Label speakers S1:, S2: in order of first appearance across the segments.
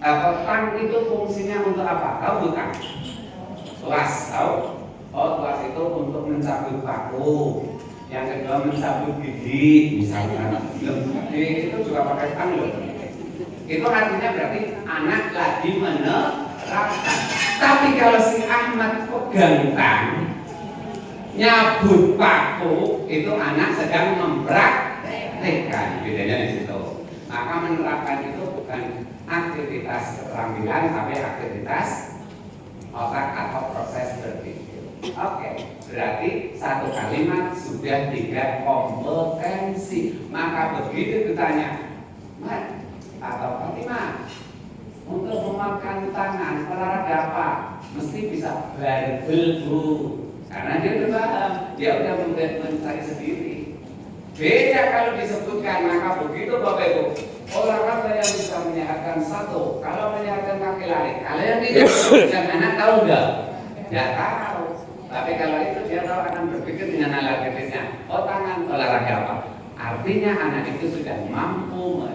S1: Tang itu fungsinya untuk apa? Tahu bukan? Tuas, tahu? Oh, tuas itu untuk mencabut paku. Yang kedua mencabut gigi, misalnya. Itu juga pakai tang loh. Itu artinya berarti anak lagi menerapkan. Tapi kalau si Ahmad pegang tang, nyabut paku, itu anak sedang mempraktekkan. Bedanya di situ. Maka menerapkan itu bukan aktivitas keterampilan, tapi aktivitas otak atau proses berpikir. Oke, berarti satu kalimat sudah 3 kompetensi. Maka begitu ditanya, Mat atau Fatimah, untuk memakan tangan olahraga apa? Mesti bisa verbal, Bu. Karena dia udah paham, dia udah mencari sendiri. Beda kalau disebutkan, maka begitu Bapak Ibu, olahraga yang bisa menyehatkan satu, kalau menyehatkan kaki lari. Kalian tidak bisa anak tahu enggak? Tidak tahu. Tapi kalau itu dia tahu akan berpikir dengan analitisnya. Oh, tangan olahraga apa? Artinya anak itu sudah mampu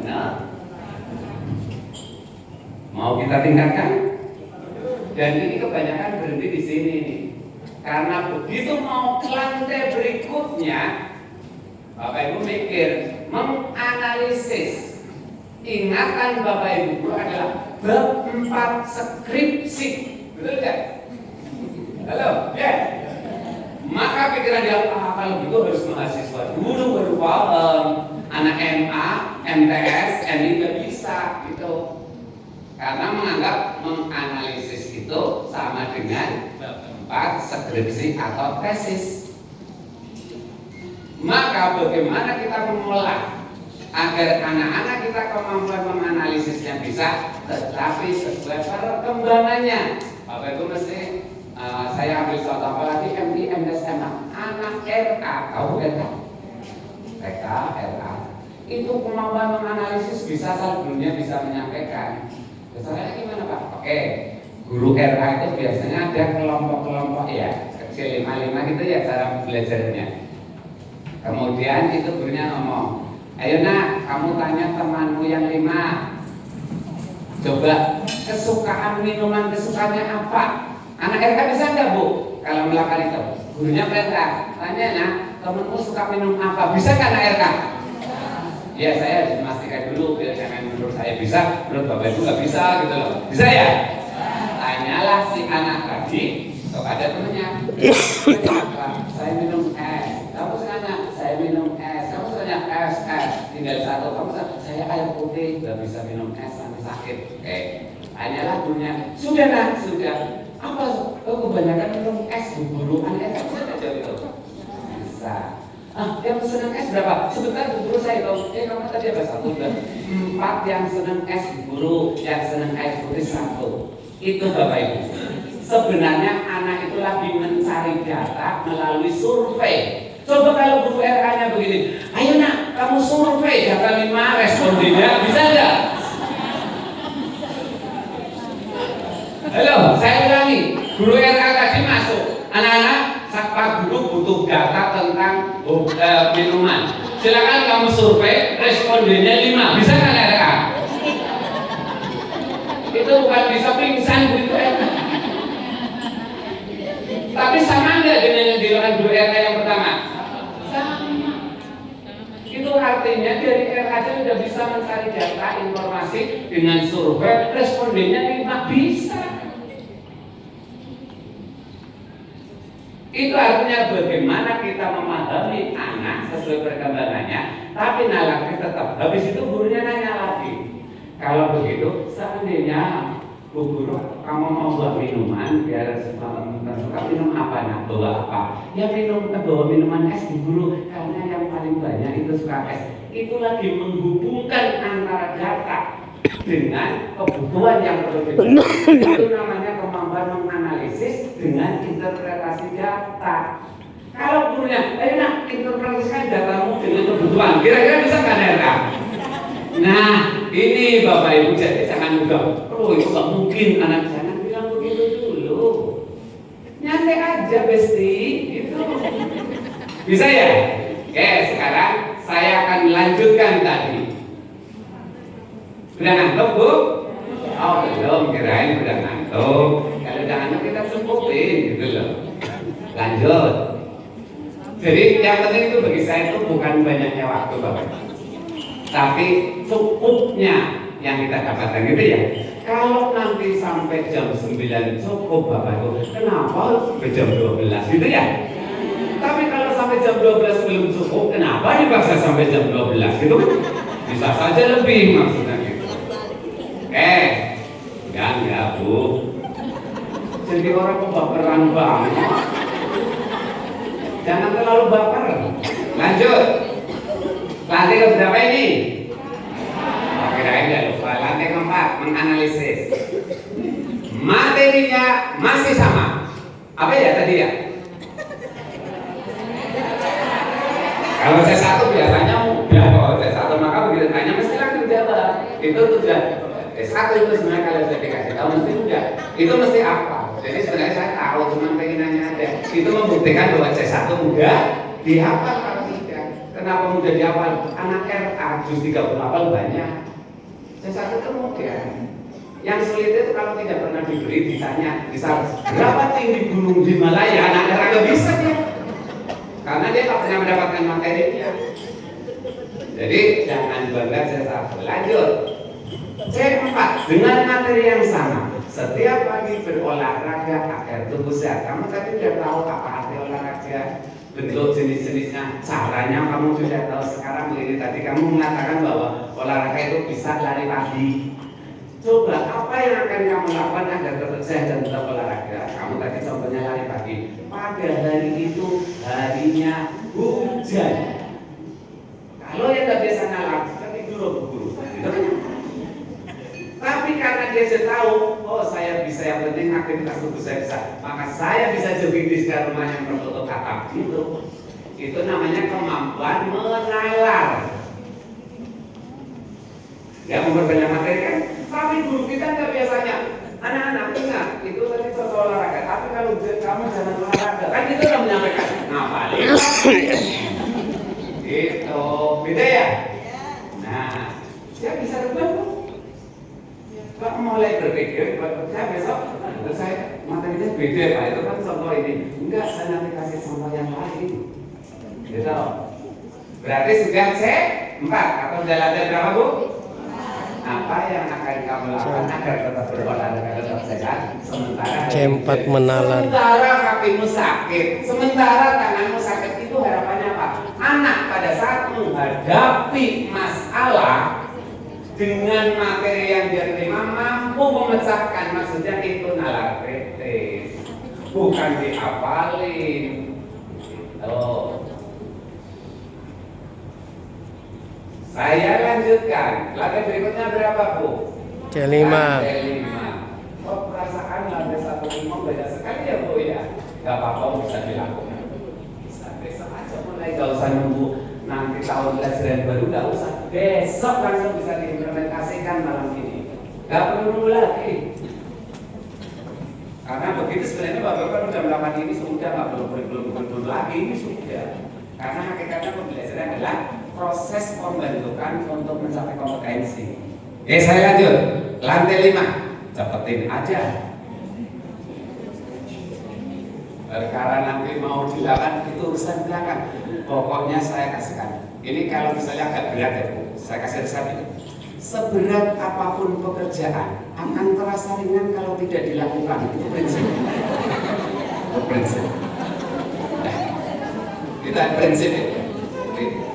S1: mau kita tingkatkan. Dan ini kebanyakan berhenti di sini nih. Karena begitu mau ke lantai berikutnya, Bapak Ibu mikir, menganalisis ingatan Bapak Ibu guru adalah bab 4 skripsi, betul tidak? Halo, ya. Maka pikiran dia, kalau gitu harus mahasiswa dulu baru paham. Anak MA, MTS, MI nggak bisa gitu. Karena menganggap menganalisis itu sama dengan bab 4 skripsi atau tesis. Maka bagaimana kita mengolah agar anak-anak kita kemampuan menganalisisnya bisa, tetapi sesuai perkembangannya. Bapak Ibu mesti saya ambil contoh apalagi MI, MTS, MA. Anak RA, tahu RA? TK, RA itu kemampuan menganalisis bisa sebelumnya bisa menyampaikan. Misalnya gimana Pak? Oke, guru RA itu biasanya ada kelompok-kelompok ya, kecil 5-5 gitu ya cara belajarnya. Kemudian itu gurunya ngomong, ayo nak, kamu tanya temanmu yang 5. Coba kesukaan minuman kesukaannya apa? Anak RK bisa nggak Bu? Kalau melakukan itu, gurunya perintah, tanya nak, temanmu suka minum apa? Bisa nggak anak RK? Ya saya harus memastikan dulu, biar jangan menurut saya bisa, menurut Bapak Ibu nggak bisa gitu loh. Bisa ya? Tanyalah si anak tadi kepada temannya. Saya minum es. Kamu sengaja? Saya minum es. Kamu sengaja es. Tinggal satu. Kamu saya air putih. Gak bisa minum es sampai sakit. Oke. Tanyalah gurunya. Sudah nak? Sudah. Apa? Oh, kebanyakan minum es buruan es. Bisa nggak jawab itu? Bisa. Yang senang es berapa? Sebentar guru saya tahu. Kamu tadi ada 1 dan 4 yang senang es guru, yang senang air putih 1. Itu Bapak Ibu. Sebenarnya anak itu lagi mencari data melalui survei. Coba kalau guru RA-nya begini, ayo nak, kamu survei data 5 respondennya, bisa enggak? Halo, saya ulangi. Guru RA tadi masuk. Anak-anak, Pak guru butuh data tentang minuman. Silakan kamu survei, respondennya 5. Bisa kan RA? Itu bukan bisa pingsan gitu enak. Tapi sama enggak dengan yang dilakukan guru RA yang pertama? Sama. Itu artinya dari RA aja sudah bisa mencari data informasi dengan survei, respondennya 5 bisa. Itu artinya bagaimana kita memahami anak sesuai perkembangannya, tapi nalarnya tetap. Habis itu gurunya nanya lagi. Kalau begitu, seandainya Bu Guru, kamu mau buat minuman biar suka minum apa nak? Bawa apa? Ya bawa minuman es Bu Guru, karena yang paling banyak itu suka es. Itu lagi menghubungkan antara data dengan kebutuhan yang perlu diberikan. Itu namanya kemampuan menganalisis dengan interpretasi data. Kalau gurunya, ayo nak, interpretasikan datamu dengan kebutuhan. Kira-kira bisa nggak RK? Nah, ini Bapak Ibu, jadi jangan mudah. Oh, itu nggak mungkin, anak jangan bilang begitu dulu. Nyantai aja, Besti. Itu bisa ya? Oke, sekarang saya akan melanjutkan tadi. Sudah ngantuk, Bu? Oh belum, kirain udah ngantuk. Kalau udah ngantuk kita cukupin gitu loh. Lanjut. Jadi yang penting itu bagi saya itu bukan banyaknya waktu Bapak, tapi cukupnya yang kita dapatkan gitu ya. Kalau nanti sampai jam 9 cukup Bapak Ibu, kenapa sampai jam 12 gitu ya? Tapi kalau sampai jam 12 belum cukup, kenapa dipaksa sampai jam 12 gitu kan? Bisa saja lebih maksudnya gitu. Enggak Bu. Jadi orang kok baperan banget. Jangan terlalu baper. Lanjut. Lantai ke berapa ini? Kirain ya lupa. Lantai keempat, menganalisis. Materinya masih sama. Apa ya tadi ya? Kalau C1 biasanya mudah. Kalau C1 maka begitu tanya mesti langsung jawab. Itu sudah C1 itu sebenarnya kalau sudah dikasih tahu mesti mudah. Itu mesti apa? Jadi sebenarnya saya tahu cuma pengenannya ada. Itu membuktikan bahwa C1 mudah dihafal kalau tidak. Kenapa mudah dihafal? Anak RA juz 38 banyak. C1 itu mudah. Yang sulit itu kalau tidak pernah diberi ditanya, misal berapa tinggi gunung Himalaya, anak RA nggak bisa dia. Karena dia tak pernah mendapatkan materinya. Jadi jangan bangga C1. Lanjut. C4 dengan materi yang sama. Setiap pagi berolahraga agar tubuh sehat. Kamu tadi sudah tahu apa arti olahraga, bentuk jenis-jenisnya, caranya kamu sudah tahu. Sekarang ini tadi kamu mengatakan bahwa olahraga itu bisa lari pagi. Coba apa yang akan kamu lakukan agar tetap sehat dan tetap olahraga? Kamu tadi contohnya lari pagi. Pada hari itu harinya hujan. Kalau yang tidak biasa ngalah, tapi dulu berburu. Tapi karena dia sudah tahu, oh saya bisa, yang penting aktivitas tubuh saya bisa, maka saya bisa jogging di sekitar rumah yang tertutup atap gitu. Itu namanya kemampuan menalar. Ya memperbanyak materi kan? Tapi guru kita nggak biasanya. Anak-anak ingat, itu tadi contoh olahraga. Tapi kalau kamu jangan olahraga, kan itu udah menyampaikan. Ngapalin. Gitu, beda ya? Nah, saya bisa rubah tuh. Kalau mulai berpikir, saya besok, saya materinya beda Pak, itu kan contoh ini. Enggak, saya nanti kasih contoh yang lain. Gitu. Berarti sudah C4 atau sudah lantai berapa Bu? Apa yang akan kamu lakukan agar tetap berolahraga tetap sehat? Sementara
S2: C4 menalar.
S1: Sementara kakimu sakit, sementara tanganmu sakit, itu harapannya apa? Anak pada saat menghadapi masalah dengan materi yang dia terima mampu memecahkan, maksudnya itu nalar kritis, bukan dihafalin. Oh. Saya lanjutkan. Lantai berikutnya berapa Bu?
S2: C5.
S1: C5. Oh perasaan lantai 15 beda sekali ya Bu ya. Gak apa-apa bisa dilakukan. Bisa besok aja mulai, gak usah nunggu nanti tahun pelajaran baru, gak usah. Besok langsung bisa diimplementasikan malam ini. Gak perlu nunggu lagi. Karena begitu sebenarnya Bapak udah melakukan ini sudah, nggak belum lagi ini sudah. Karena hakikatnya pembelajaran adalah proses pembentukan untuk mencapai kompetensi. Oke, saya lanjut. Lantai 5, cepetin aja. Perkara nanti mau dilakukan itu urusan belakang. Pokoknya saya kasihkan. Ini kalau misalnya agak berat ya Bu, saya kasih resep ini. Seberat apapun pekerjaan akan terasa ringan kalau tidak dilakukan. Itu prinsip. Itu prinsip. Kita prinsip itu.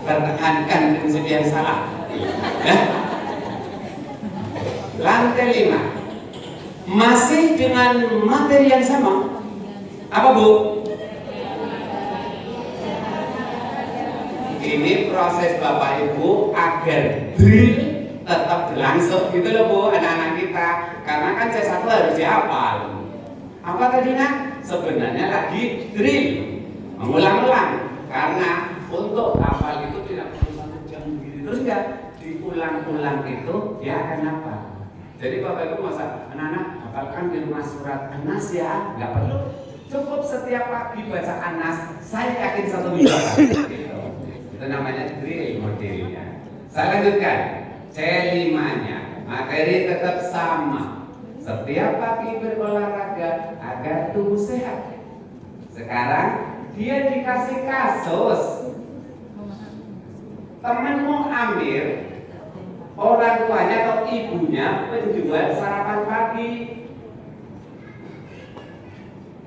S1: Pertahankan prinsip yang salah. Lantai 5 masih dengan materi yang sama. Apa Bu? Ini proses Bapak Ibu agar drill tetap berlangsung gitu loh Bu, anak-anak kita. Karena kan C1 harus dihafal. Apa tadi nak? Sebenarnya lagi drill, mengulang-ulang. Karena untuk hafal itu tidak perlu satu jam begini terus enggak, diulang-ulang itu dia akan apa? Jadi Bapak Ibu masa anak-anak hafalkan di rumah surat An-Nas ya, nggak perlu. Cukup setiap pagi baca An-Nas, saya yakin satu minggu gitu. Itu namanya drill modelnya. Saya lanjutkan C5-nya. materi tetap sama. Setiap pagi berolahraga agar tubuh sehat. Sekarang dia dikasih kasus. Temenmu Amir, orang tuanya atau ibunya penjual sarapan pagi.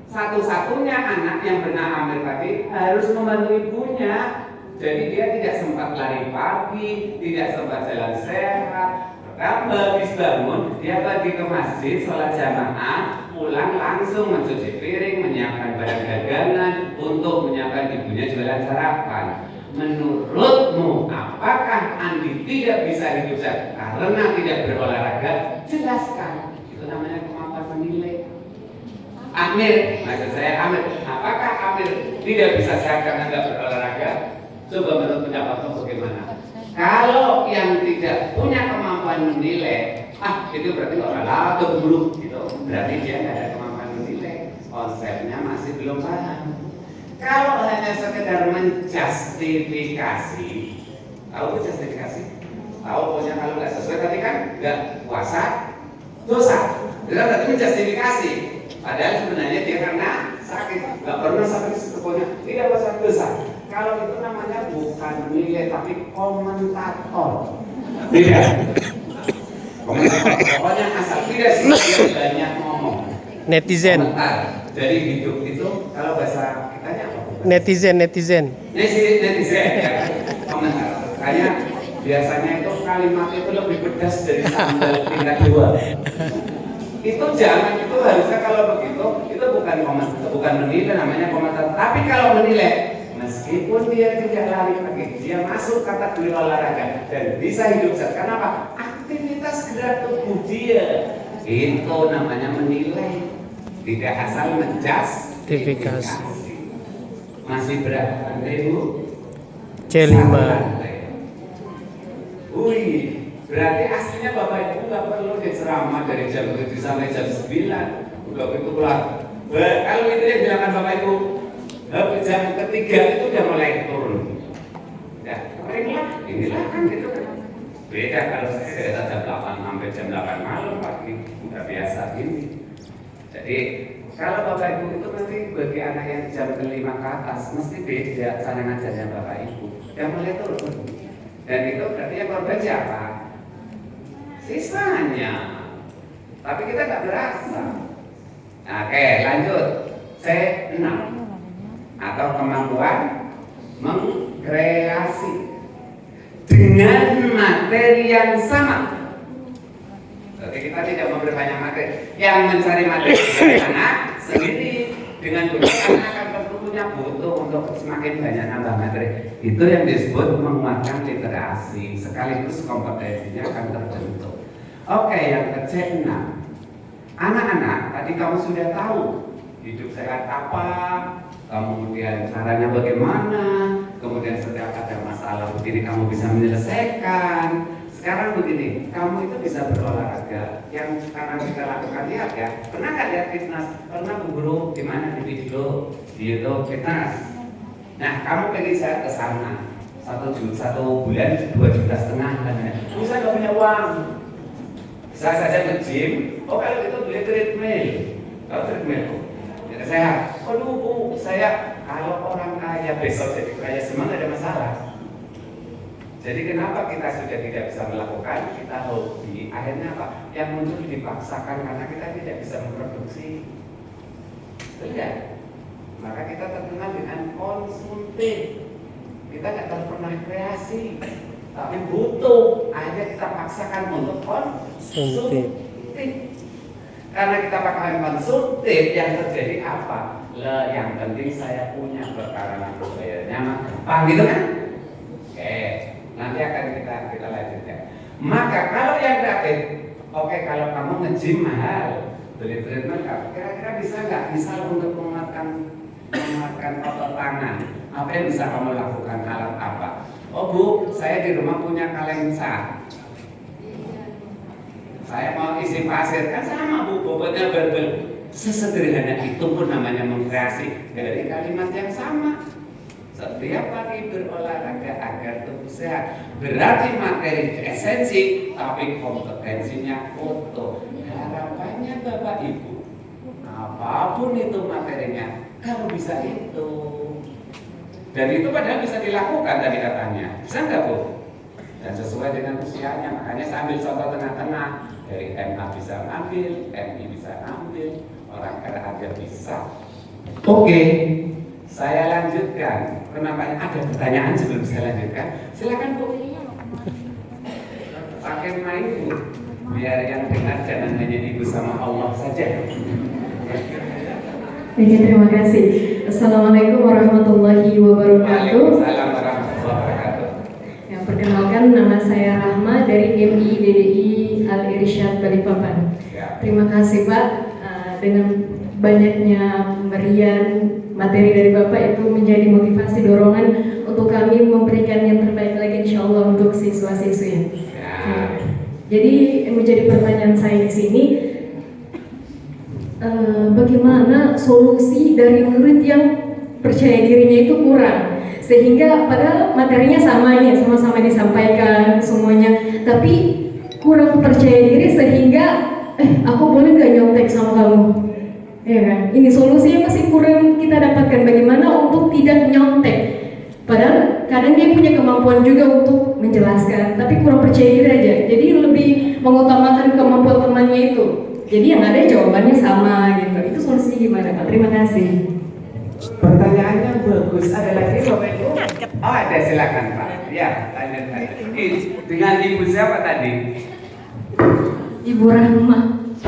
S1: Satu-satunya anak yang bernama Amir tadi harus membantu ibunya. Jadi dia tidak sempat lari pagi, tidak sempat jalan sehat. Kalau habis bangun, dia pergi ke masjid, sholat jamaah, pulang langsung mencuci piring, menyiapkan barang dagangan untuk menyiapkan ibunya jualan sarapan. Menurutmu, apakah Andi tidak bisa hidup sehat karena tidak berolahraga? Jelaskan. Itu namanya kemampuan menilai. Amir, maksud saya Amir, apakah Amir tidak bisa sehat karena tidak berolahraga? Coba menurut pendapatmu bagaimana? Kalau yang tidak punya kemampuan menilai, itu berarti orang atau buruk gitu. Berarti dia tidak ada kemampuan menilai. Konsepnya masih belum paham. Kalau hanya sekedar menjustifikasi, tahu justifikasi? Tahu pokoknya kalau nggak sesuai tadi kan nggak puasa, dosa. Itu berarti menjustifikasi. Padahal sebenarnya dia karena sakit, nggak pernah sakit pokoknya tidak puasa dosa. Kalau itu namanya bukan menilai tapi komentator. Tidak. Komentator. Pokoknya asal tidak sih banyak ngomong.
S2: Netizen.
S1: Komentar. Jadi hidup itu kalau bahasa kitanya apa?
S2: Netizen.
S1: Netizen. Ya. Komentar. Kayak biasanya itu kalimat itu lebih pedas dari sambal tingkat 2. Itu jangan, itu harusnya kalau begitu itu bukan komentar, bukan menilai, namanya komentar. Tapi kalau menilai, meskipun dia tidak lari pagi, dia masuk kategori olahraga dan bisa hidup sehat. Kenapa? Aktivitas gerak tubuh dia itu namanya menilai, tidak asal menjustifikasi. Masih berapa lantai Bu?
S2: C5.
S1: Wih, berarti aslinya Bapak Ibu nggak perlu diceramah dari jam 7 sampai jam 9. Udah itu keluar. Kalau itu yang bilangan Bapak Ibu, jam ketiga itu udah mulai turun. Ya, inilah kan gitu kan. Beda kalau saya dari jam 8 sampai jam 8 malam pagi, udah biasa ini. Jadi kalau Bapak Ibu itu nanti bagi anak yang jam 5 ke atas mesti beda cara ngajarnya Bapak Ibu. Yang mulai turun. Dan itu berarti yang korban siapa? Sisanya. Tapi kita nggak berasa. Oke, lanjut. C6 atau kemampuan mengkreasi dengan materi yang sama. Jadi kita tidak memperbanyak materi. Yang mencari materi anak sendiri dengan anak akan tentunya butuh untuk semakin banyak nambah materi. Itu yang disebut menguatkan literasi. Sekaligus kompetensinya akan terbentuk. Oke, yang ke-6. Anak-anak, tadi kamu sudah tahu hidup sehat apa, kemudian caranya bagaimana, kemudian setiap ada masalah begini kamu bisa menyelesaikan. Sekarang begini, kamu itu bisa berolahraga. Yang sekarang kita lakukan, lihat ya, pernah nggak lihat fitness? Pernah Bu Guru di mana, di video di YouTube fitness? Nah, kamu pengen saya ke sana 1 bulan 2,5 juta kan? Bisa nggak punya uang? Bisa saja nge-gym. Oh, kalau itu beli treadmill. Kalau treadmill, ya sehat. Aduh Bu, saya kalau orang kaya besok jadi kaya semua nggak ada masalah. Jadi kenapa kita sudah tidak bisa melakukan, kita hobi, akhirnya apa? Yang muncul dipaksakan karena kita tidak bisa memproduksi. Tidak. Maka kita terkenal dengan konsumtif. Kita nggak pernah kreasi, tapi butuh. Akhirnya kita paksakan untuk konsumtif. Karena kita paksakan konsumtif, yang terjadi apa? Yang penting saya punya perkara aku bayarnya, paham gitu kan? Oke. Nanti akan kita lanjutkan. Maka kalau yang gratis, oke, kalau kamu nge-gym mahal, beli treadmill, kira-kira bisa nggak? Misal untuk menguatkan otot tangan, apa yang bisa kamu lakukan? Alat apa? Oh Bu, saya di rumah punya kaleng cat. Saya mau isi pasir, kan sama Bu, bobotnya berbeda. Sesederhana itu pun namanya mengkreasi dari kalimat yang sama. setiap pagi berolahraga agar tubuh sehat. Berarti materi esensi, tapi kompetensinya foto. Harapannya Bapak Ibu, apapun itu materinya, kalau bisa itu. Dan itu padahal bisa dilakukan tadi katanya. Bisa nggak Bu? Dan sesuai dengan usianya, makanya saya ambil contoh tengah-tengah. Dari MA bisa ngambil, MI bisa ngambil, orang agar bisa. Oke, saya lanjutkan. Kenapa ada pertanyaan sebelum saya lanjutkan? Silakan Bu. Pakai mic Bu, biar yang dengar jangan hanya Ibu sama Allah saja.
S3: Oke, terima kasih. Assalamualaikum warahmatullahi wabarakatuh.
S1: Waalaikumsalam warahmatullahi wabarakatuh.
S3: Ya, perkenalkan nama saya Rahma dari MI DDI Al Irsyad Balikpapan.
S1: Ya.
S3: Terima kasih Pak. Dengan banyaknya pemberian materi dari Bapak itu menjadi motivasi dorongan untuk kami memberikan yang terbaik lagi insya Allah untuk siswa-siswi.
S1: Ya.
S3: Jadi menjadi pertanyaan saya di sini, bagaimana solusi dari murid yang percaya dirinya itu kurang, sehingga padahal materinya sama ini, sama-sama disampaikan semuanya, tapi kurang percaya diri sehingga aku boleh nggak nyontek sama kamu, ya kan? Ini solusinya masih kurang kita dapatkan, bagaimana untuk tidak nyontek. Padahal kadang dia punya kemampuan juga untuk menjelaskan, tapi kurang percaya diri aja. Jadi lebih mengutamakan kemampuan temannya itu. Jadi yang ada jawabannya sama gitu. Itu solusinya gimana Pak? Terima kasih.
S1: Pertanyaannya bagus. Ada lagi Bapak Ibu? Oh ada, silakan Pak. Ya, lanjut. Dengan Ibu siapa tadi?
S3: Ibu Rahma.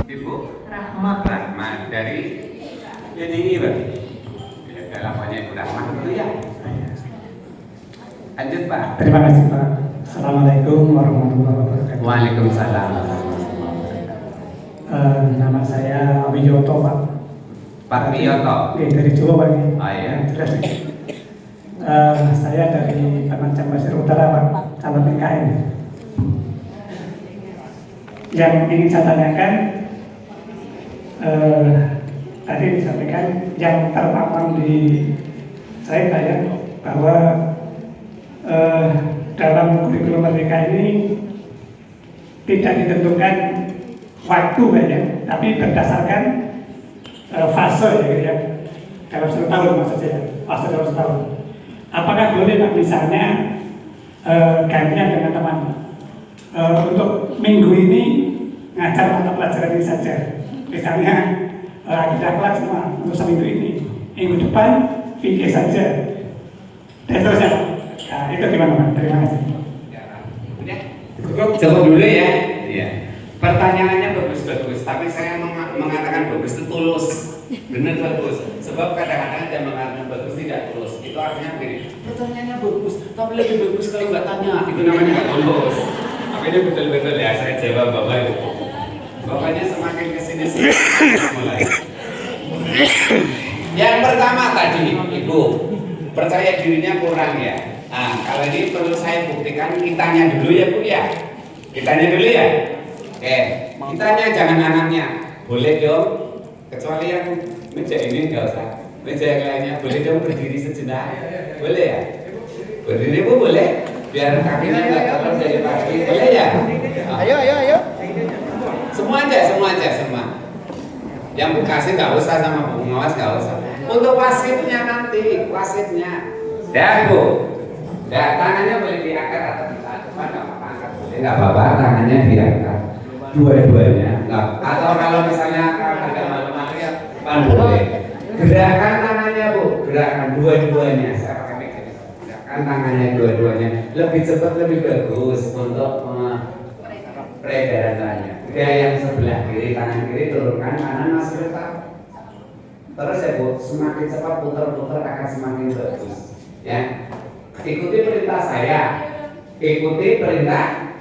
S1: Ibu
S3: Rahma.
S1: Rahma dari ini Pak. Ya, dalamannya Ibu Rahma itu ya. Lanjut Pak.
S4: Terima kasih Pak. Assalamualaikum warahmatullahi wabarakatuh.
S1: Waalaikumsalam.
S4: Nama saya Wiyoto Pak.
S1: Pak Wiyoto.
S4: Dari Jawa Pak.
S1: Oh iya.
S4: Jelas nih. Saya dari Pananjam Pasir Utara Pak, calon PKN. Yang ingin saya tanyakan, tadi disampaikan yang terpampang di saya banyak bahwa dalam kurikulum merdeka ini tidak ditentukan waktu banyak, tapi berdasarkan fase ya, dalam 1 tahun maksud saya, fase dalam 1 tahun. Apakah boleh Pak misalnya gantian dengan teman untuk minggu ini ngajar mata pelajaran ini saja, misalnya akidah kelas semua untuk seminggu ini, minggu depan fikih saja, dan seterusnya. Nah, itu gimana Pak? Terima kasih.
S1: Cukup dulu ya. Iya. Pertanyaannya bagus-bagus, tapi saya mengatakan bagus itu tulus, benar bagus. Sebab kadang-kadang ada mengatakan bagus tidak tulus. Itu artinya begini. Pertanyaannya bagus, tapi lebih bagus kalau nggak tanya. Itu namanya nggak tulus. Makanya betul-betul ya saya jawab Bapak Ibu. Bapaknya semakin kesini mulai. Yang pertama tadi Ibu percaya dirinya kurang ya. Nah, kalau ini perlu saya buktikan, kitanya dulu ya Bu ya. Kitanya dulu ya. Oke, kitanya jangan anaknya. Boleh dong, kecuali yang meja ini enggak usah. Meja yang lainnya boleh dong berdiri sejenak. Boleh ya? Berdiri Bu boleh? Biar kakinya enggak terlalu dari kaki. Boleh ya?
S2: Ayo.
S1: Semua aja. Yang Bu kasih nggak usah, sama Bu Ngawas nggak usah. Untuk wasitnya nanti, wasitnya. Ya Bu. Ya, tangannya boleh diangkat atau ditahan, nggak apa-apa, angkat boleh, nggak apa-apa, tangannya diangkat, dua-duanya, nggak. Atau kalau misalnya ada malu-malu ya, boleh. Gerakan tangannya Bu, gerakan dua-duanya, saya pakai mic. Gerakan tangannya dua-duanya, lebih cepat lebih bagus untuk peredaran tangannya. Dia yang sebelah kiri, tangan kiri turunkan, kanan masih letak. Terus ya Bu, semakin cepat putar-putar akan semakin bagus, ya. Ikuti perintah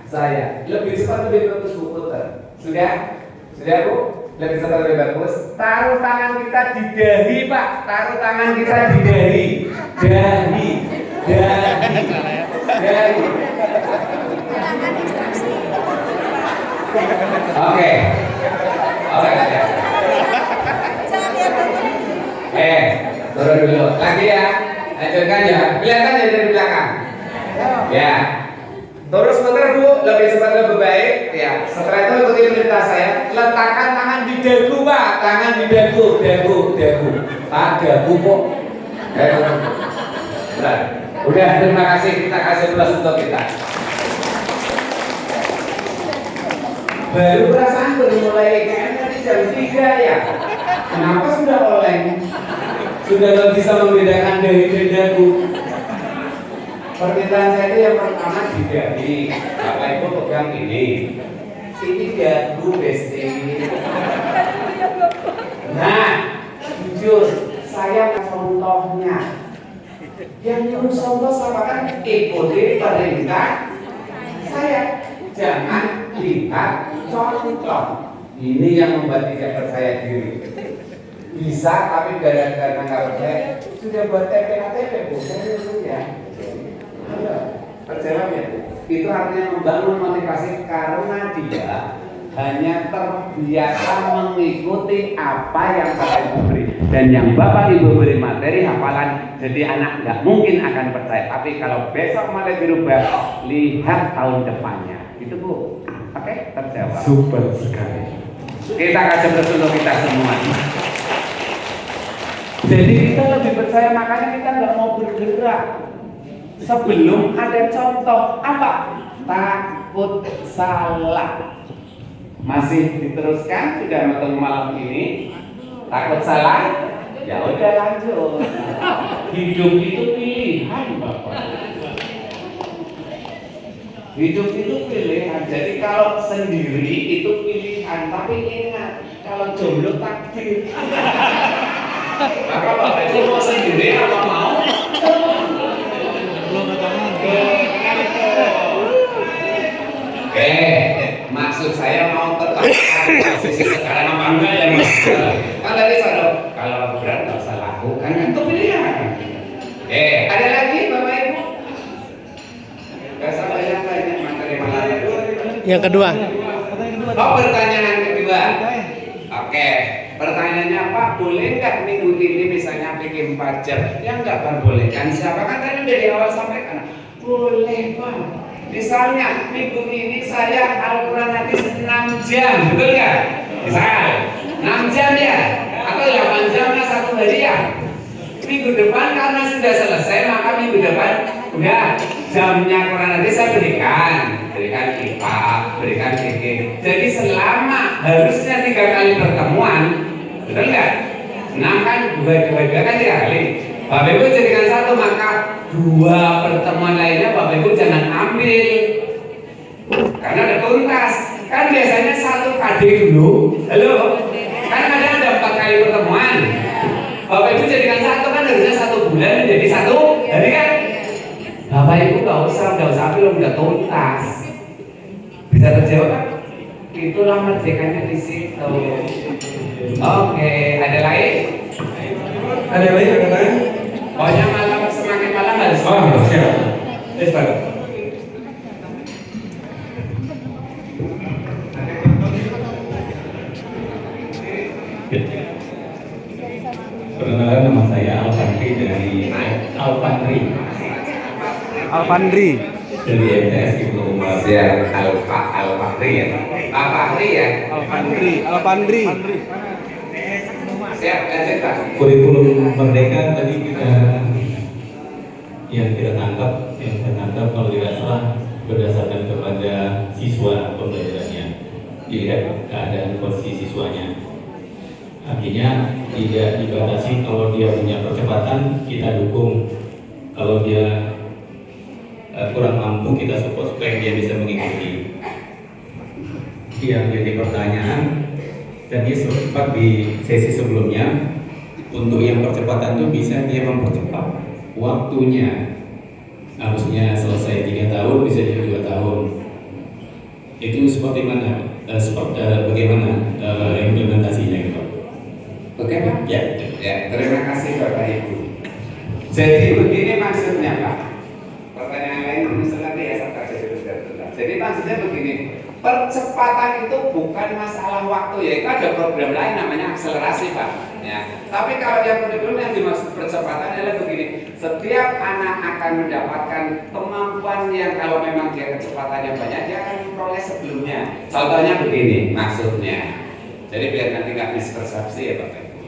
S1: saya, lebih cepat lebih bagus Bu putar. Sudah Bu, lebih cepat lebih bagus. Taruh tangan kita di dahi Pak, taruh tangan kita di dahi. Oke. Turun dulu. Lagi ya. Lanjutkan ya. kelihatan ya dari belakang? Ya. Terus putar Bu, lebih cepat lebih baik. Ya. Setelah itu ikuti perintah saya. Letakkan tangan di dagu Pak, tangan di dagu. Pak, dagu kok. Udah, terima kasih. Kita kasih plus untuk kita. Baru perasaan baru mulai kayaknya tadi jam 3 ya. Kenapa sudah oleng? Sudah nggak bisa membedakan dari dagu. Permintaan saya itu yang pertama digali. Bapak Ibu pegang ini. Ini dagu besti. Nah, jujur saya contohnya. Yang nyuruh contoh sama kan ikuti perintah saya. Jangan lihat contoh. Ini yang membuat tidak percaya diri. Bisa tapi gara-gara nggak percaya sudah buat TPA-TP Bu, saya itu ya. Percaya ya? Itu artinya membangun motivasi karena dia hanya terbiasa mengikuti apa yang Bapak Ibu beri. Dan yang Bapak Ibu beri materi hafalan, jadi anak nggak mungkin akan percaya. Tapi kalau besok malah dirubah, lihat tahun depannya. Itu Bu, oke? Terjawab.
S5: Super sekali.
S1: Kita kasih plus untuk kita semua. Jadi kita lebih percaya, makanya kita nggak mau bergerak sebelum ada contoh. Apa? Takut salah. Masih diteruskan, sudah ketemu malam ini. Takut salah? Ya udah lanjut. Hidup itu pilihan Bapak. Hidup itu pilihan. Jadi kalau sendiri itu pilihan, tapi ingat kalau jomblo takdir. Maka Bapak Ibu mau sendiri apa mau? Maksud saya mau tetap posisi sekarang apa enggak ya Mas? Kan tadi saya kalau berat nggak usah lakukan, itu pilihan. Ada lagi Bapak Ibu? Gak salah yang lainnya materi malam.
S2: Yang kedua.
S1: Oh, pertanyaan kedua. Oke, pertanyaannya Pak, boleh nggak minggu ini misalnya bikin 4 jam? Ya nggak perbolehkan. Siapa kan tadi dari awal sampai kan? Boleh Pak. Misalnya minggu ini saya Al-Quran hadis 6 jam, betul nggak? Misal 6 jam ya, atau 8 jam lah 1 hari ya. Minggu depan karena sudah selesai, maka minggu depan udah jamnya Quran hadis saya berikan IPA, berikan fikih. Jadi selama harusnya 3 kali pertemuan, betul nggak? 6 kan 2 kan 3 kali. Bapak Ibu jadikan 1, maka 2 pertemuan lainnya Bapak Ibu jangan ambil karena udah tuntas. Kan biasanya 1 KD dulu. Halo? Kan kadang ada 4 kali pertemuan. Bapak Ibu jadikan 1 kan harusnya 1 bulan menjadi 1 hari kan? Bapak Ibu nggak usah ambil, udah tuntas. Bisa terjawab kan? Itulah merdekanya di situ. Oke, ada lain?
S5: Ada lain?
S1: Pokoknya malam semakin malam harus.
S5: Oh, siap. Pak. Perkenalkan, nama saya Alfandri dari dari MTS Ibnu Umar.
S1: Ya, Al-Fahri ya. Al-Fahri ya.
S2: Alfandri.
S1: Siap, lanjut Pak.
S5: Kurikulum Merdeka tadi yang saya tangkap kalau tidak salah berdasarkan kepada siswa pembelajarannya, dilihat keadaan posisi siswanya. Artinya tidak dibatasi, kalau dia punya percepatan kita dukung, kalau dia kurang mampu kita support supaya dia bisa mengikuti. Yang jadi pertanyaan tadi sempat di sesi sebelumnya, untuk yang percepatan itu bisa dia mempercepat waktunya, harusnya selesai 3 tahun bisa jadi 2 tahun. Itu seperti mana? Bagaimana implementasinya gitu?
S1: Oke Pak?
S5: Ya.
S1: Terima kasih Bapak Ibu. Jadi begini maksudnya Pak. Pertanyaan lain misalnya nanti ya saya kasih dulu. Jadi maksudnya begini, percepatan itu bukan masalah waktu ya, itu ada program lain namanya akselerasi Pak ya. Tapi kalau yang kurikulum yang dimaksud percepatan adalah begini, setiap anak akan mendapatkan kemampuan yang kalau memang dia kecepatannya banyak dia akan memperoleh sebelumnya. Contohnya begini maksudnya, jadi biar nanti nggak mispersepsi ya Bapak Ibu,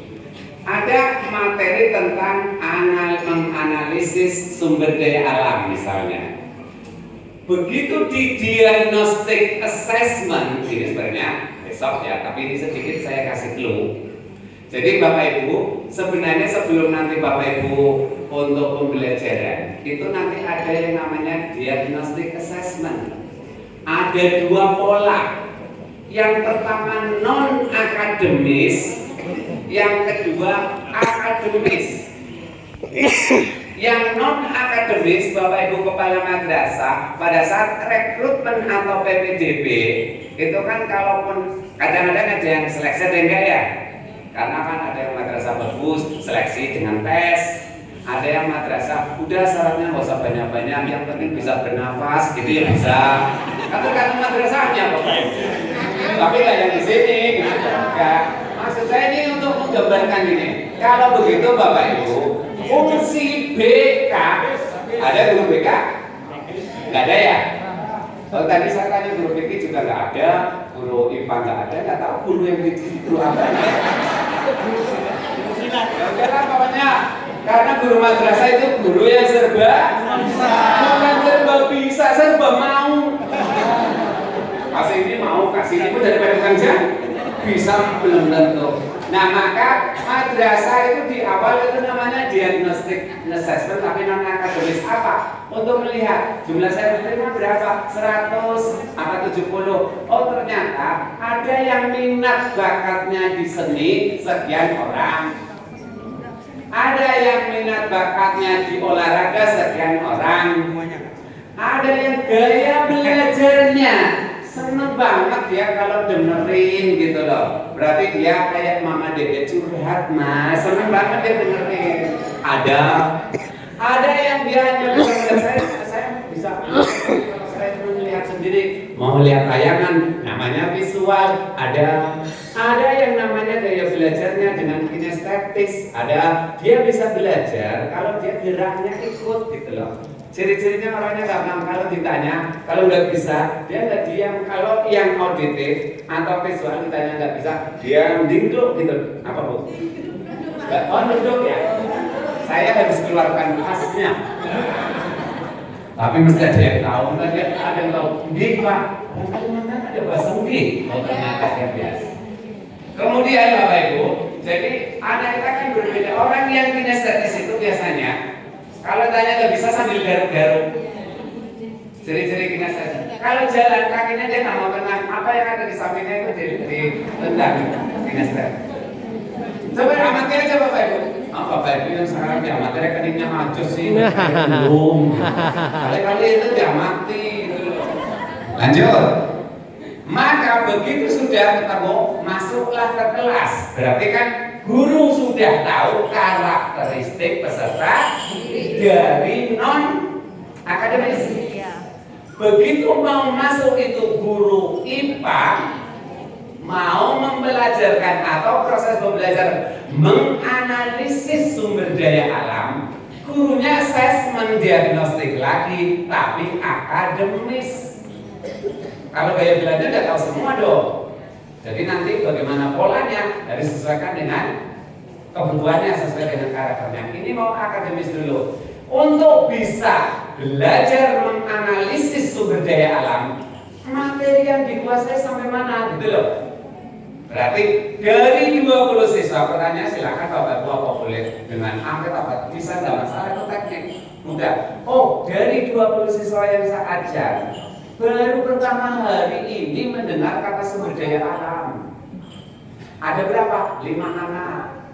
S1: ada materi tentang menganalisis sumber daya alam misalnya. Begitu di diagnostic assessment, ini sebenarnya besok ya, tapi ini sedikit saya kasih clue. Jadi Bapak Ibu, sebenarnya sebelum nanti Bapak Ibu untuk pembelajaran, itu nanti ada yang namanya diagnostic assessment. Ada dua pola. Yang pertama non akademis, yang kedua akademis. Yang non akademis Bapak Ibu Kepala Madrasah pada saat rekrutmen atau PPDB itu kan kalaupun kadang-kadang ada yang seleksi ada enggak ya, karena kan ada yang madrasah bagus seleksi dengan tes, ada yang madrasah udah syaratnya nggak usah banyak-banyak yang penting bisa bernafas gitu ya bisa, kan tergantung madrasahnya Bapak Ibu. Tapi nggak yang di sini gitu. Maksud saya ini untuk menggambarkan ini, kalau begitu Bapak Ibu fungsi BK, ada guru BK? Nggak ada ya? Oh, tadi saya tanya guru BK juga nggak ada, guru IPA nggak ada, nggak tahu guru yang di guru apa ya? Ya udahlah pokoknya, karena guru madrasah itu guru yang serba, bukan serba bisa, serba mau. Kasih ini mau, kasih ini pun daripada kerja bisa belum tentu. Nah maka madrasah itu di awal itu namanya diagnostic assessment tapi non akademis apa? Untuk melihat jumlah saya diterima berapa? 100 apa 70? Oh ternyata ada yang minat bakatnya di seni sekian orang, ada yang minat bakatnya di olahraga sekian orang, ada yang gaya belajarnya seneng banget dia kalau dengerin gitu loh. Berarti dia kayak Mama Dede curhat mas, seneng banget dia dengerin. Ada yang dia hanya saya bisa saya melihat sendiri, mau lihat tayangan namanya visual. Ada yang namanya gaya belajarnya dengan kinestetis. Ada dia bisa belajar kalau dia geraknya ikut gitu loh. Ciri-cirinya orangnya gampang, kalau ditanya, kalau nggak bisa, dia nggak diam. Kalau yang auditif atau visual ditanya nggak bisa, dia dingkluk gitu. Apa Bu? Oh duduk ya? Saya harus keluarkan khasnya. Tapi mesti ada yang tahu, ada yang tahu. Nggih Pak, Kalimantan ada bahasa nggih. Oh ternyata dia biasa. Kemudian Bapak Ibu, jadi anak kita kan berbeda. Orang yang kinestetis itu biasanya kalau tanya nggak bisa sambil garuk-garuk. Ciri-ciri kinestesis. Kalau jalan kakinya dia nggak mau tenang, apa yang ada di sampingnya itu ditendang kinestesis. Coba amati aja Bapak Ibu. Bapak Ibu yang sekarang diamati rekeningnya macus sih. Belum. Kali-kali itu diamati. Lanjut. Maka begitu sudah ketemu, masuklah ke kelas. Berarti kan guru sudah tahu karakteristik peserta dari non akademis. Begitu mau masuk itu guru IPA mau membelajarkan atau proses pembelajaran menganalisis sumber daya alam, gurunya assessment diagnostik lagi tapi akademis. Kalau gaya belajar nggak tahu semua dong. Jadi nanti bagaimana polanya harus disesuaikan dengan kebutuhannya, sesuai dengan karakternya. Ini mau akademis dulu. Untuk bisa belajar menganalisis sumber daya alam, materi yang dikuasai sampai mana gitu loh. Berarti dari 20 siswa, pertanyaan silakan Bapak Ibu apa boleh dengan angket apa bisa nggak masalah itu teknik mudah. Oh dari 20 siswa yang saya ajar, baru pertama hari ini mendengar kata sumber daya alam. Ada berapa? 5 anak.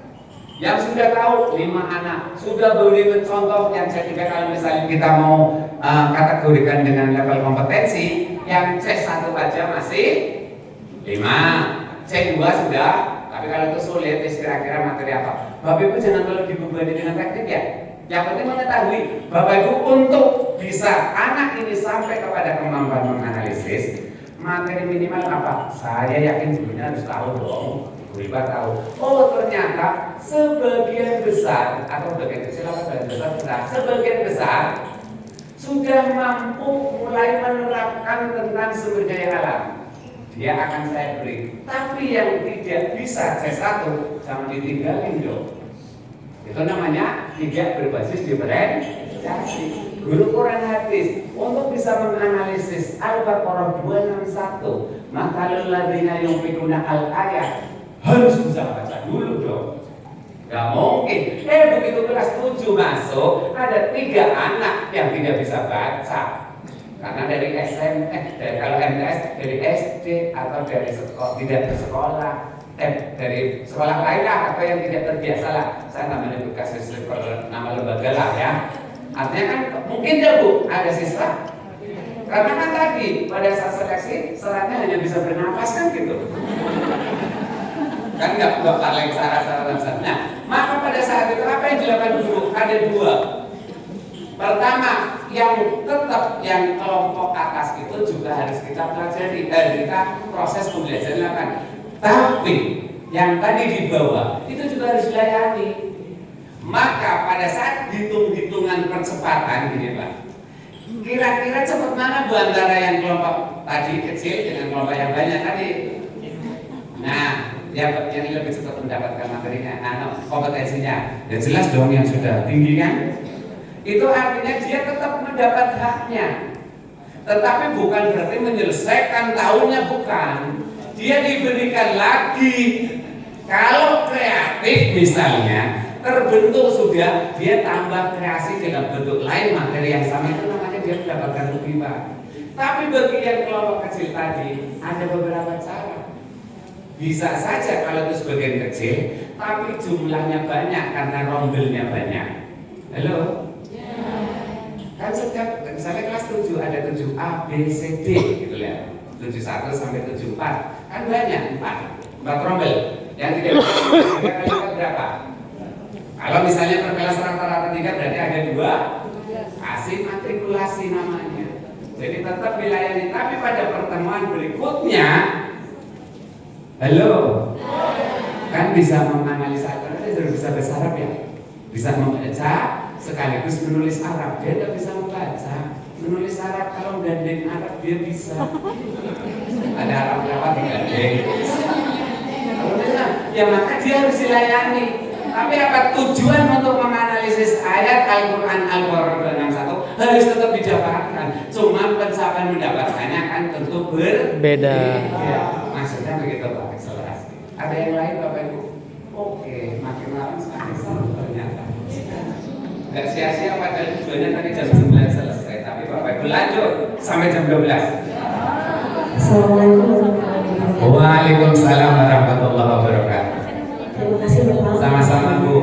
S1: Yang sudah tahu 5 anak. Sudah beri contoh yang ketiga kalau misalnya kita mau kategorikan dengan level kompetensi, yang C1 aja masih 5, C2 sudah. Tapi kalau itu sulit, kira-kira materi apa? Bapak Ibu jangan terlalu dibebani dengan teknik ya. Yang penting mengetahui Bapak Ibu untuk bisa anak ini sampai kepada kemampuan menganalisis, materi minimal apa? Saya yakin gurunya harus tahu dong. Guru tahu. Oh ternyata sebagian besar atau bagian kecil apa bagian besar? Sebagian besar sudah mampu mulai menerapkan tentang sumber daya alam. Dia akan saya beri. Tapi yang tidak bisa C1 jangan ditinggalin dong. Itu namanya tidak berbasis diferensiasi. Guru Quran hadis untuk bisa menganalisis Al-Baqarah 261, maka ladzina yunfiquna al-ayat harus bisa baca dulu dong. Gak mungkin. Begitu kelas 7 masuk, ada 3 anak yang tidak bisa baca. Karena dari kalau MTS dari SD atau dari sekolah tidak bersekolah, dari sekolah lain lah atau yang tidak terbiasa lah. Saya nggak menyebut kasus nama lembaga lah ya. Artinya kan mungkin ya Bu ada siswa. Karena kan tadi pada saat seleksi syaratnya hanya bisa bernafas kan gitu. Kan nggak paling syarat-syarat. Nah, maka pada saat itu apa yang dilakukan guru? Ada 2. Pertama, yang tetap yang kelompok atas itu juga harus kita pelajari, kita proses pembelajaran lakukan. Tapi yang tadi di bawah itu juga harus dilayani. Maka pada saat hitung-hitungan percepatan gini Pak, kira-kira cepat mana Bu antara yang kelompok tadi kecil dengan kelompok yang banyak tadi? Nah, yang lebih cepat mendapatkan materinya, kompetensinya, ya jelas dong yang sudah tinggi kan? Itu artinya dia tetap mendapat haknya, tetapi bukan berarti menyelesaikan tahunnya, bukan. Dia diberikan lagi. Kalau kreatif misalnya terbentuk sudah, dia tambah kreasi dalam bentuk lain materi yang sama, itu namanya dia mendapatkan lebih Pak. Tapi bagi yang kelompok kecil tadi ada beberapa cara. Bisa saja kalau itu sebagian kecil, tapi jumlahnya banyak karena rombelnya banyak. Halo? Kan setiap misalnya kelas 7 ada 7A, B, C, D gitu ya. 71 sampai 74 kan banyak 4 rombel. Yang tidak bisa berapa? Kalau misalnya per kelas rata-rata 3 berarti ada 2. Kasih matrikulasi namanya. Jadi tetap dilayani. Tapi pada pertemuan berikutnya, halo, kan bisa menganalisa, karena dia sudah bisa bahasa Arab ya, bisa membaca sekaligus menulis Arab. Dia tidak bisa membaca, menulis Arab. Kalau gandeng Arab dia bisa. Ada Arab berapa digandeng? Kalau bisa, ya maka dia harus dilayani. Tapi apa tujuan untuk menganalisis ayat Al-Quran Al-Baqarah 261 harus tetap didapatkan. Cuma pencapaian mendapatkannya kan tentu berbeda. Ya, maksudnya begitu Pak, akselerasi. Ada yang lain Bapak Ibu? Oke, makin lama semakin seru ternyata. Gak sia-sia padahal tujuannya tadi jam 9 selesai. Tapi Bapak Ibu lanjut sampai jam 12.
S3: Assalamualaikum warahmatullahi wabarakatuh.
S1: Waalaikumsalam warahmatullahi wabarakatuh.
S3: Terima kasih Bapak.
S1: Sama-sama Bu.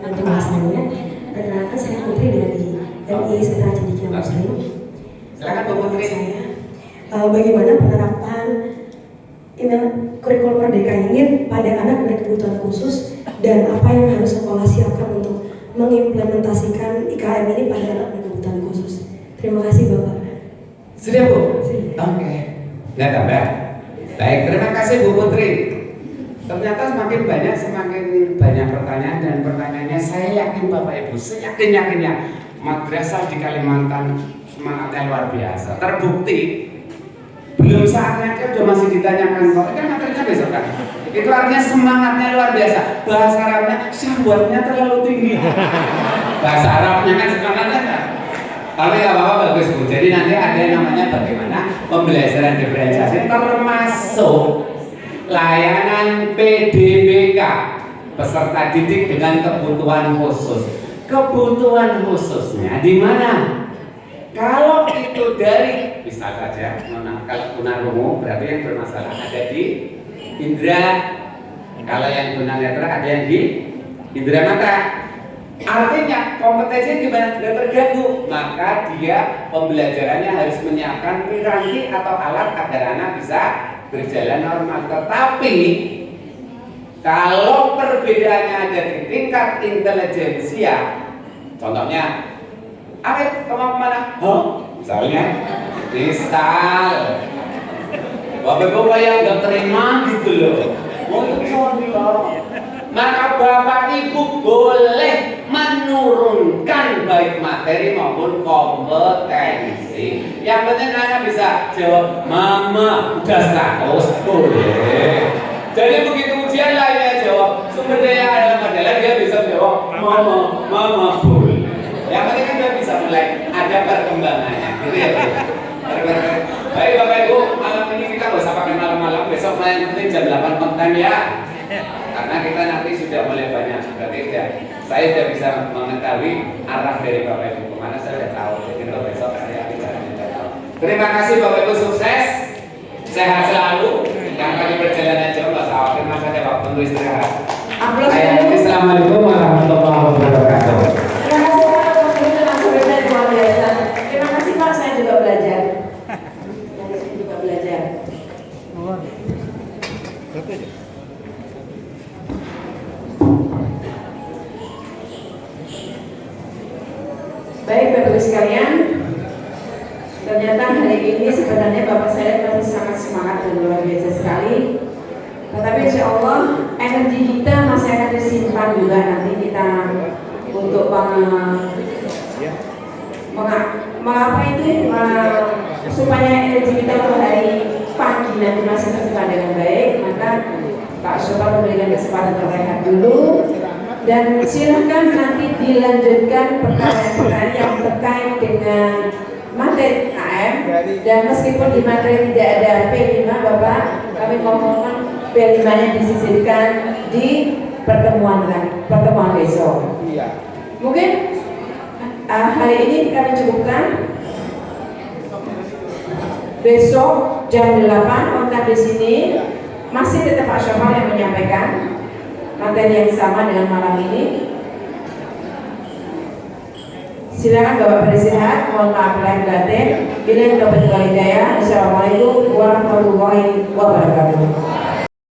S3: Penjelasannya. Perkenalkan saya Putri dari MI Sentra Cendekia Muslim.
S1: Silakan Bu Putri.
S3: Bagaimana penerapan kurikulum Merdeka ini pada anak berkebutuhan khusus dan apa yang harus sekolah siapkan untuk mengimplementasikan IKM ini pada anak berkebutuhan khusus. Terima kasih Bapak.
S1: Sudah Bu?
S3: Sudah.
S1: Oke. Nggak tambah. Baik, terima kasih Bu Putri. Ternyata semakin banyak pertanyaan, dan pertanyaannya saya yakin Bapak Ibu, seyakin-yakinnya madrasah di Kalimantan semangatnya luar biasa. Terbukti belum saatnya dia udah masih ditanyakan kok. Kan materinya besok kan. Itu artinya semangatnya luar biasa. Bahasa Arabnya syahwatnya terlalu tinggi. Bahasa Arabnya kan semangatnya kan. Tapi nggak apa-apa, bagus Bu. Jadi nanti ada yang namanya bagaimana pembelajaran diferensiasi termasuk layanan PDBK, peserta didik dengan kebutuhan khusus. Kebutuhan khususnya di mana? Kalau itu dari, bisa saja, kalau tunarungu berarti yang bermasalah ada di indera. Kalau yang tunanetra ada yang di indera mata. Artinya kompetensinya gimana? Sudah terganggu, maka dia pembelajarannya harus menyiapkan piranti atau alat agar anak bisa berjalan normal. Tetapi kalau perbedaannya ada di tingkat intelijensia, contohnya, Arif, kamu kemana? Misalnya, misal Bapak Ibu kayak nggak terima gitu loh. Mau itu contoh. Maka Bapak Ibu boleh menurunkan baik materi maupun kompetensi. Yang penting anak bisa jawab mama udah 100 boleh. Jadi begitu ujian lainnya jawab sumber daya alam adalah dia bisa jawab mama boleh. Yang penting kan dia bisa mulai ada perkembangannya, gitu ya. Baik Bapak Ibu, malam ini kita nggak usah pakai malam-malam, besok yang penting jam 8 konten ya. Karena kita nanti sudah mulai banyak, berarti saya sudah bisa mengetahui arah dari Bapak Ibu kemana saya sudah tahu. Jadi kalau besok saya tidak tahu. Terima kasih Bapak Ibu, sukses, sehat selalu. Yang kali perjalanan jauh nggak usah khawatir, masih ada waktu untuk istirahat. Assalamualaikum warahmatullahi wabarakatuh.
S6: Terima kasih Pak, waktunya langsung benar luar biasa. Terima kasih Pak, saya juga belajar. Baik Bapak Ibu sekalian, ternyata hari ini sebenarnya Bapak saya masih sangat semangat dan luar biasa sekali. Tetapi insya Allah energi kita masih akan disimpan juga nanti kita untuk supaya energi kita untuk hari pagi nanti masih tersimpan dengan baik. Maka Pak Sobat memberikan kesempatan terrehat dulu. Dan silahkan nanti dilanjutkan pertanyaan-pertanyaan yang terkait dengan materi AM. Dan meskipun di materi tidak ada P5 Bapak, kami mohon P5-nya disisipkan di pertemuan besok. Mungkin hari ini kami cukupkan. Besok jam 8 kontak di sini masih tetap Pak Syafal yang menyampaikan materi yang sama dengan malam ini. Silakan Bapak beristirahat. Mohon maaf lahir batin. Bila Assalamualaikum warahmatullahi wabarakatuh.